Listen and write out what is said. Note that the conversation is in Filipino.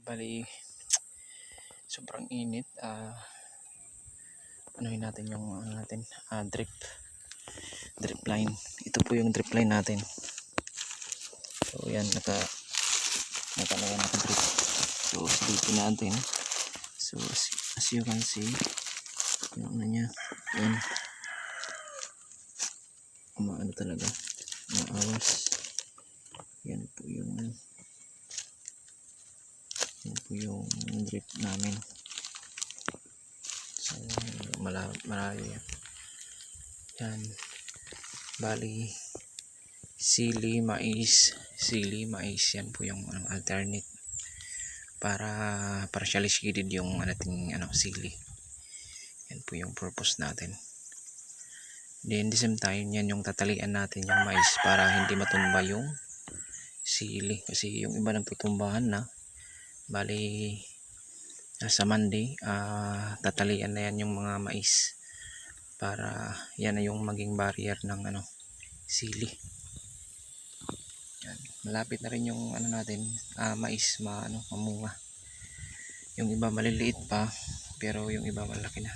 Bali sobrang init. Anuhin natin yung drip line. Ito po yung drip line natin. So yan, nakalagay natin drip. So silipin natin. So as you can see, yung ano niya, yan, umaano talaga, maawas. Yan po yung drip namin. So malayo yan. Yan, bali sili mais yan po yung alternate para partially shaded yung ating sili. Yan po yung purpose natin. Then the same time, yan yung tatalian natin yung mais para hindi matumba yung sili, kasi yung iba nagtutumbahan na. Bali sa Monday tatalian na yan yung mga mais para yan na yung maging barrier ng sili. Yan, malapit na rin yung natin mais mamunga. Yung iba maliliit pa pero yung iba malaki na.